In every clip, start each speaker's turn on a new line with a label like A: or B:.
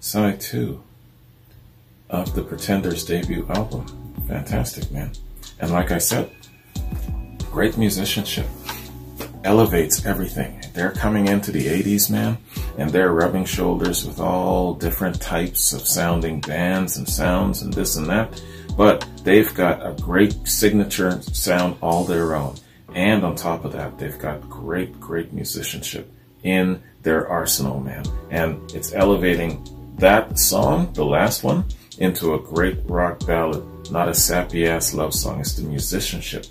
A: Side 2 of the Pretenders' debut album. Fantastic, man. And like I said, great musicianship. Elevates everything. They're coming into the 80s, man, and they're rubbing shoulders with all different types of sounding bands and sounds and this and that. But they've got a great signature sound all their own. And on top of that, they've got great musicianship in their arsenal, man. And it's elevating that song, the last one, into a great rock ballad. Not a sappy-ass love song. It's the musicianship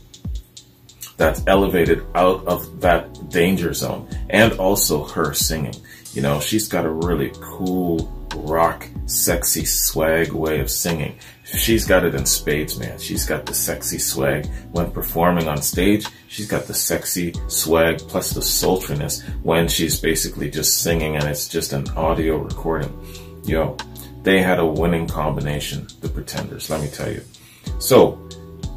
A: that's elevated out of that danger zone. And also her singing. You know, she's got a really cool, rock, sexy swag way of singing. She's got it in spades, man. She's got the sexy swag when performing on stage. She's got the sexy swag plus the sultriness when she's basically just singing and it's just an audio recording. Yo, they had a winning combination, the Pretenders, let me tell you. So,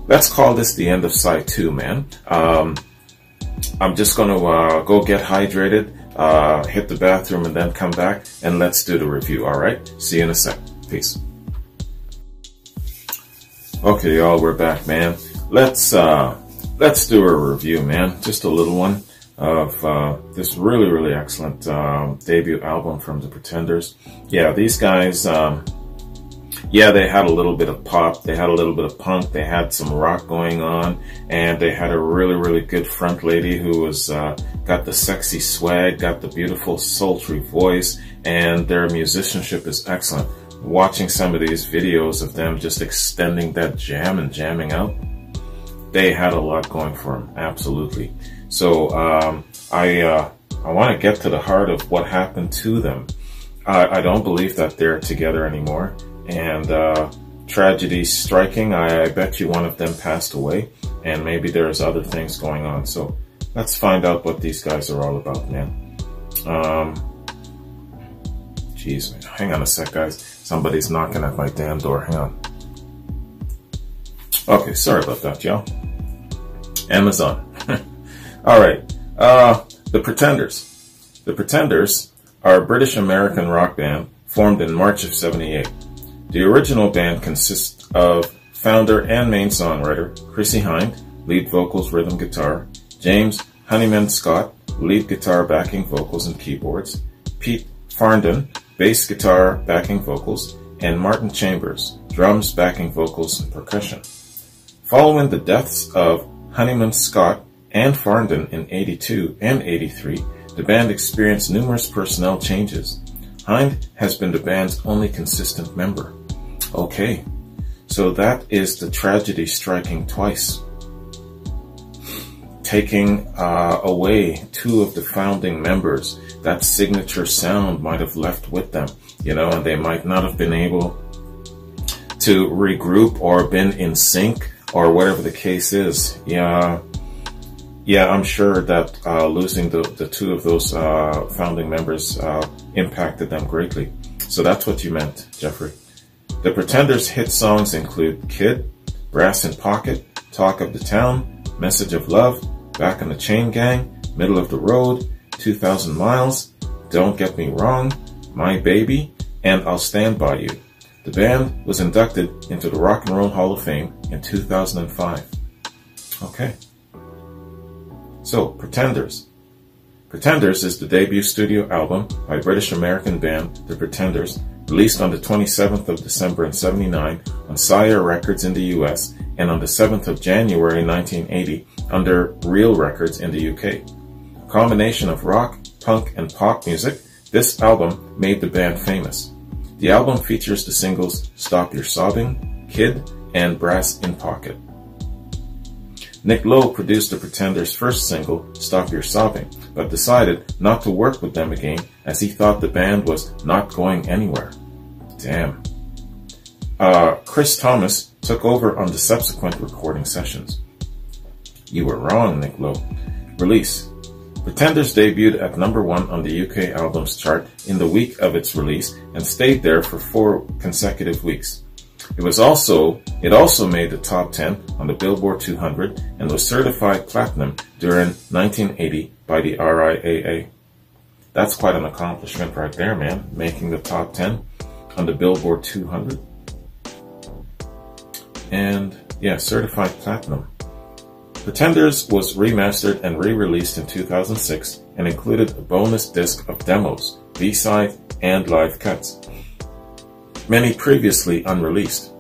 A: let's call this the end of side 2, man. I'm just going to go get hydrated, hit the bathroom, and then come back, and let's do the review, all right? See you in a sec. Peace. Okay, y'all, we're back, man. Let's do a review, man. Just a little one of this really excellent debut album from the Pretenders. Yeah, these guys, yeah, they had a little bit of pop, they had a little bit of punk, they had some rock going on, and they had a really good front lady who was got the sexy swag, got the beautiful sultry voice, and their musicianship is excellent. Watching some of these videos of them just extending that jam and jamming out, they had a lot going for them, absolutely. So I want to get to the heart of what happened to them. I don't believe that they're together anymore, and tragedy striking. I bet you one of them passed away, and maybe there's other things going on. So let's find out what these guys are all about, man. Jeez, man. Hang on a sec, guys. Somebody's knocking at my damn door. Hang on. Okay, sorry about that, y'all. Amazon. All right. The Pretenders. The Pretenders are a British-American rock band formed in March of '78. The original band consists of founder and main songwriter Chrissie Hynde, lead vocals, rhythm guitar, James Honeyman Scott, lead guitar, backing vocals and keyboards, Pete Farndon, bass guitar, backing vocals, and Martin Chambers, drums, backing vocals, and percussion. Following the deaths of Honeyman Scott and Farndon in '82 and '83, the band experienced numerous personnel changes. Hynde has been the band's only consistent member. Okay, so that is the tragedy striking twice. Taking away two of the founding members, that signature sound might have left with them, you know, and they might not have been able to regroup or been in sync or whatever the case is. Yeah, I'm sure that losing the two of those founding members impacted them greatly. So that's what you meant, Jeffrey. The Pretenders' hit songs include Kid, Brass in Pocket, Talk of the Town, Message of Love, Back in the Chain Gang, Middle of the Road, 2,000 Miles, Don't Get Me Wrong, My Baby, and I'll Stand By You. The band was inducted into the Rock and Roll Hall of Fame in 2005. Okay. So, Pretenders. Pretenders is the debut studio album by British-American band The Pretenders, released on the 27th of December in '79 on Sire Records in the US and on the 7th of January 1980 under Real Records in the UK. A combination of rock, punk, and pop music, this album made the band famous. The album features the singles Stop Your Sobbing, Kid, and Brass in Pocket. Nick Lowe produced the Pretenders' first single, Stop Your Sobbing, but decided not to work with them again as he thought the band was not going anywhere. Damn. Chris Thomas took over on the subsequent recording sessions. You were wrong, Nick Lowe. Release. Pretenders debuted at #1 on the UK albums chart in the week of its release and stayed there for 4 consecutive weeks. It also made the top 10 on the Billboard 200 and was certified platinum during 1980 by the RIAA. That's quite an accomplishment right there, man, making the top 10. on the Billboard 200. And yeah, certified platinum. Pretenders was remastered and re-released in 2006 and included a bonus disc of demos, B-side, and live cuts, many previously unreleased.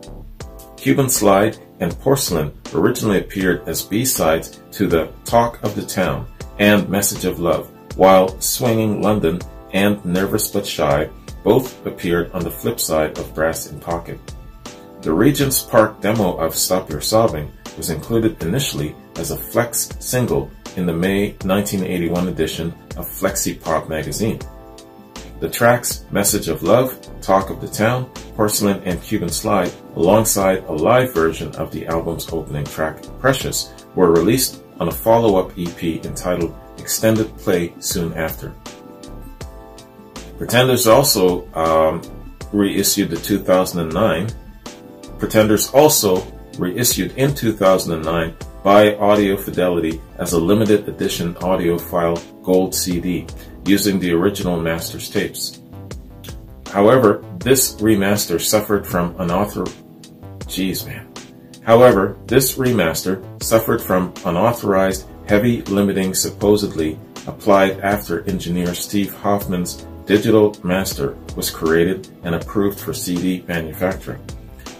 A: Cuban Slide and Porcelain originally appeared as B-sides to the Talk of the Town and Message of Love, while Swinging London and Nervous But Shy both appeared on the flip side of Brass in Pocket. The Regent's Park demo of Stop Your Sobbing was included initially as a Flex single in the May 1981 edition of Flexi Pop magazine. The tracks Message of Love, Talk of the Town, Porcelain, and Cuban Slide, alongside a live version of the album's opening track, Precious, were released on a follow-up EP entitled Extended Play soon after. Pretenders also reissued in 2009 in 2009 by Audio Fidelity as a limited edition audiophile gold CD using the original master's tapes. However, this remaster suffered from unauthorized heavy limiting supposedly applied after engineer Steve Hoffman's digital master was created and approved for CD manufacturing.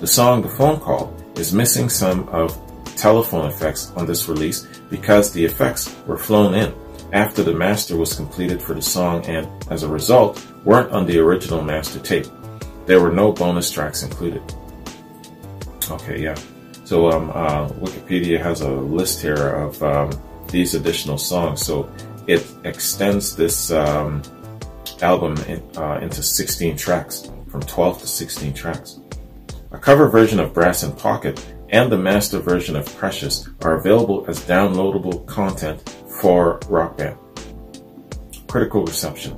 A: The song The Phone Call is missing some of telephone effects on this release because the effects were flown in after the master was completed for the song and, as a result, weren't on the original master tape. There were no bonus tracks included. Okay, yeah. So Wikipedia has a list here of these additional songs. So it extends this album into 16 tracks, from 12 to 16 tracks. A cover version of Brass in Pocket and the master version of Precious are available as downloadable content for Rock Band. Critical reception.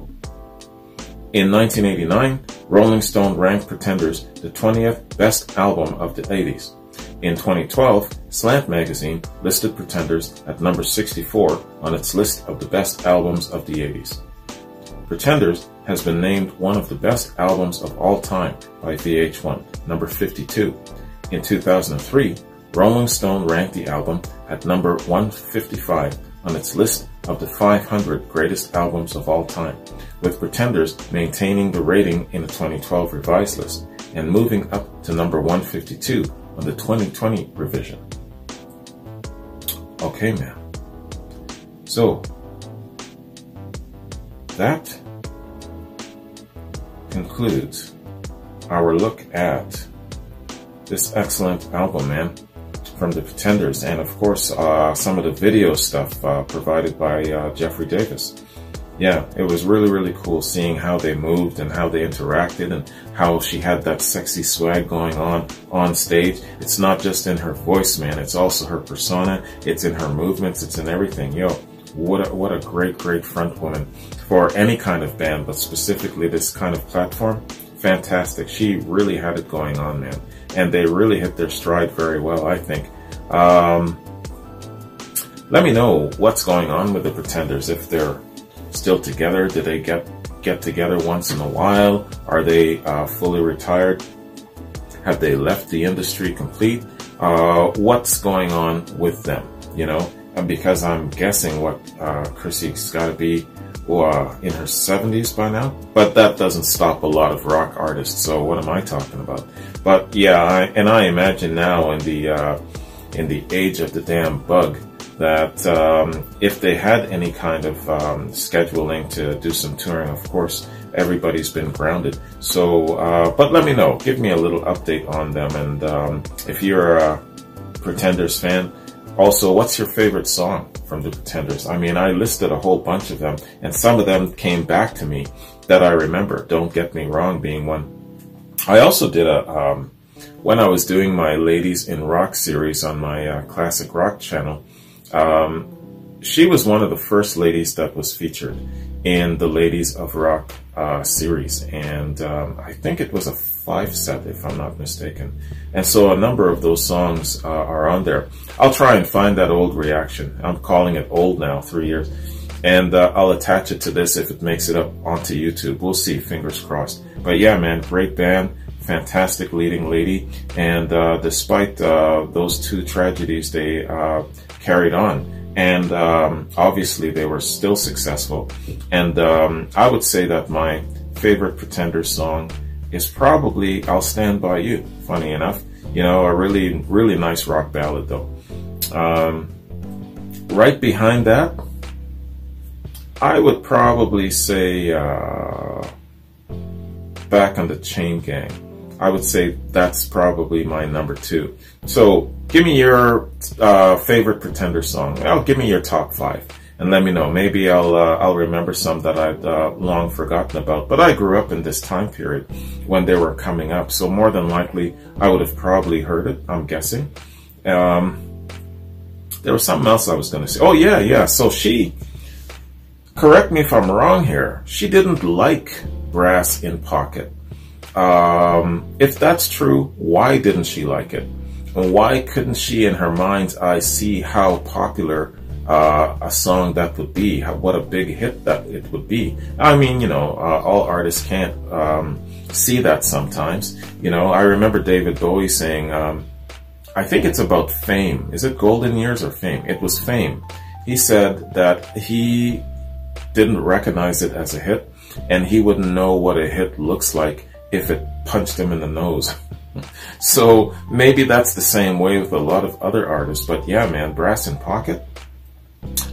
A: In 1989, Rolling Stone ranked Pretenders the 20th best album of the 80s. In 2012, Slant Magazine listed Pretenders at number 64 on its list of the best albums of the 80s. Pretenders has been named one of the best albums of all time by VH1, number 52. In 2003, Rolling Stone ranked the album at number 155 on its list of the 500 greatest albums of all time, with Pretenders maintaining the rating in the 2012 revised list and moving up to number 152 on the 2020 revision. Okay, man. So, that concludes our look at this excellent album, man, from the Pretenders, and of course some of the video stuff provided by Jeffrey Davis. Yeah, it was really, really cool seeing how they moved and how they interacted and how she had that sexy swag going on stage. It's not just in her voice, man. It's also her persona. It's in her movements. It's in everything. Yo, what a great front woman for any kind of band, but specifically this kind of platform. Fantastic. She really had it going on, man. And they really hit their stride very well, I think. Let me know what's going on with the Pretenders, if they're still together. Did they get together once in a while? Are they fully retired? Have they left the industry complete? What's going on with them, you know? And because I'm guessing what Chrissy's got to be in her 70s by now, but that doesn't stop a lot of rock artists, so what am I talking about? But yeah, I imagine now in the age of the damn bug, that if they had any kind of scheduling to do some touring, of course, everybody's been grounded. So, but let me know. Give me a little update on them. And if you're a Pretenders fan, also, what's your favorite song from the Pretenders? I mean, I listed a whole bunch of them, and some of them came back to me that I remember. Don't Get Me Wrong being one. I also did when I was doing my Ladies in Rock series on my Classic Rock channel, she was one of the first ladies that was featured in the Ladies of Rock series, and I think it was a 5-set if I'm not mistaken, and so a number of those songs are on there. I'll try and find that old reaction. I'm calling it old now, 3 years. And I'll attach it to this if it makes it up onto YouTube. We'll see, fingers crossed. But yeah, man, great band, fantastic leading lady. And despite those two tragedies, they carried on. And obviously they were still successful. And I would say that my favorite Pretenders song is probably I'll Stand By You, funny enough. You know, a really, really nice rock ballad though. Right behind that, I would probably say Back on the Chain Gang. I would say that's probably my number 2. So give me your favorite Pretender song. Well, give me your top 5 and let me know. Maybe I'll remember some that I'd long forgotten about. But I grew up in this time period when they were coming up, so more than likely I would have probably heard it, I'm guessing. There was something else I was going to say. Oh yeah. So she, correct me if I'm wrong here, she didn't like Brass in Pocket. If that's true, why didn't she like it? And why couldn't she, in her mind's eye, see how popular a song that would be, what a big hit that it would be? I mean, you know, all artists can't see that sometimes. You know, I remember David Bowie saying, I think it's about Fame. Is it Golden Years or Fame? It was Fame. He said that he didn't recognize it as a hit, and he wouldn't know what a hit looks like if it punched him in the nose. So maybe that's the same way with a lot of other artists. But yeah, man, Brass in Pocket,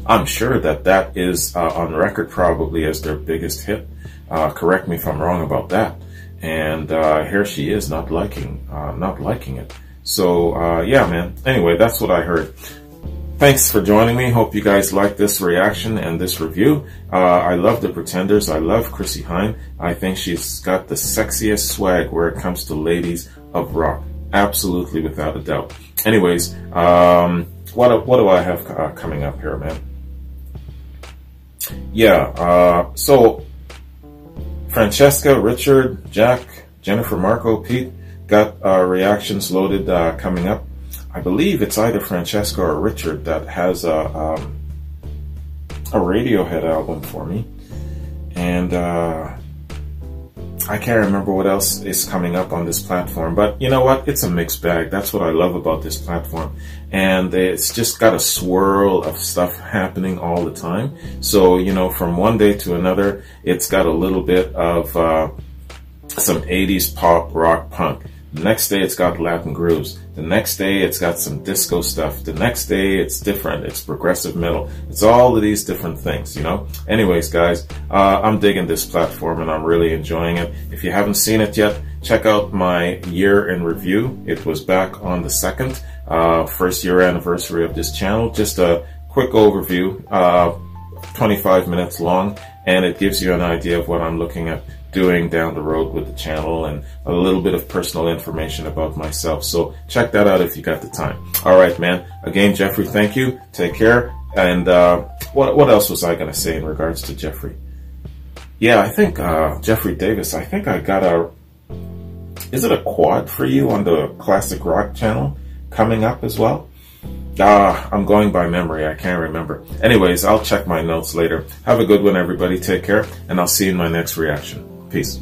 A: I'm sure that is on record probably as their biggest hit. Correct me if I'm wrong about that. And here she is not liking it. So yeah, man. Anyway, that's what I heard. Thanks for joining me. Hope you guys like this reaction and this review. I love the Pretenders. I love Chrissie Hynde. I think she's got the sexiest swag where it comes to ladies of rock. Absolutely, without a doubt. Anyways, what do I have coming up here, man? Yeah, so Francesca, Richard, Jack, Jennifer, Marco, Pete got reactions loaded coming up. I believe it's either Francesca or Richard that has a Radiohead album for me. And I can't remember what else is coming up on this platform. But you know what? It's a mixed bag. That's what I love about this platform. And it's just got a swirl of stuff happening all the time. So, you know, from one day to another, it's got a little bit of some 80s pop, rock, punk. The next day it's got Latin grooves. The next day it's got some disco stuff. The next day it's different. It's progressive metal. It's all of these different things, you know? Anyways, guys, I'm digging this platform and I'm really enjoying it. If you haven't seen it yet, check out my year in review. It was back on the 2nd, first year anniversary of this channel. Just a quick overview, 25 minutes long, and it gives you an idea of what I'm looking at doing down the road with the channel and a little bit of personal information about myself. So check that out if you got the time. All right, man. Again, Jeffrey, thank you. Take care. And what else was I going to say in regards to Jeffrey? Yeah, I think Jeffrey Davis, I think I got is it a quad for you on the Classic Rock channel coming up as well? I'm going by memory. I can't remember. Anyways, I'll check my notes later. Have a good one, everybody. Take care, and I'll see you in my next reaction. Peace.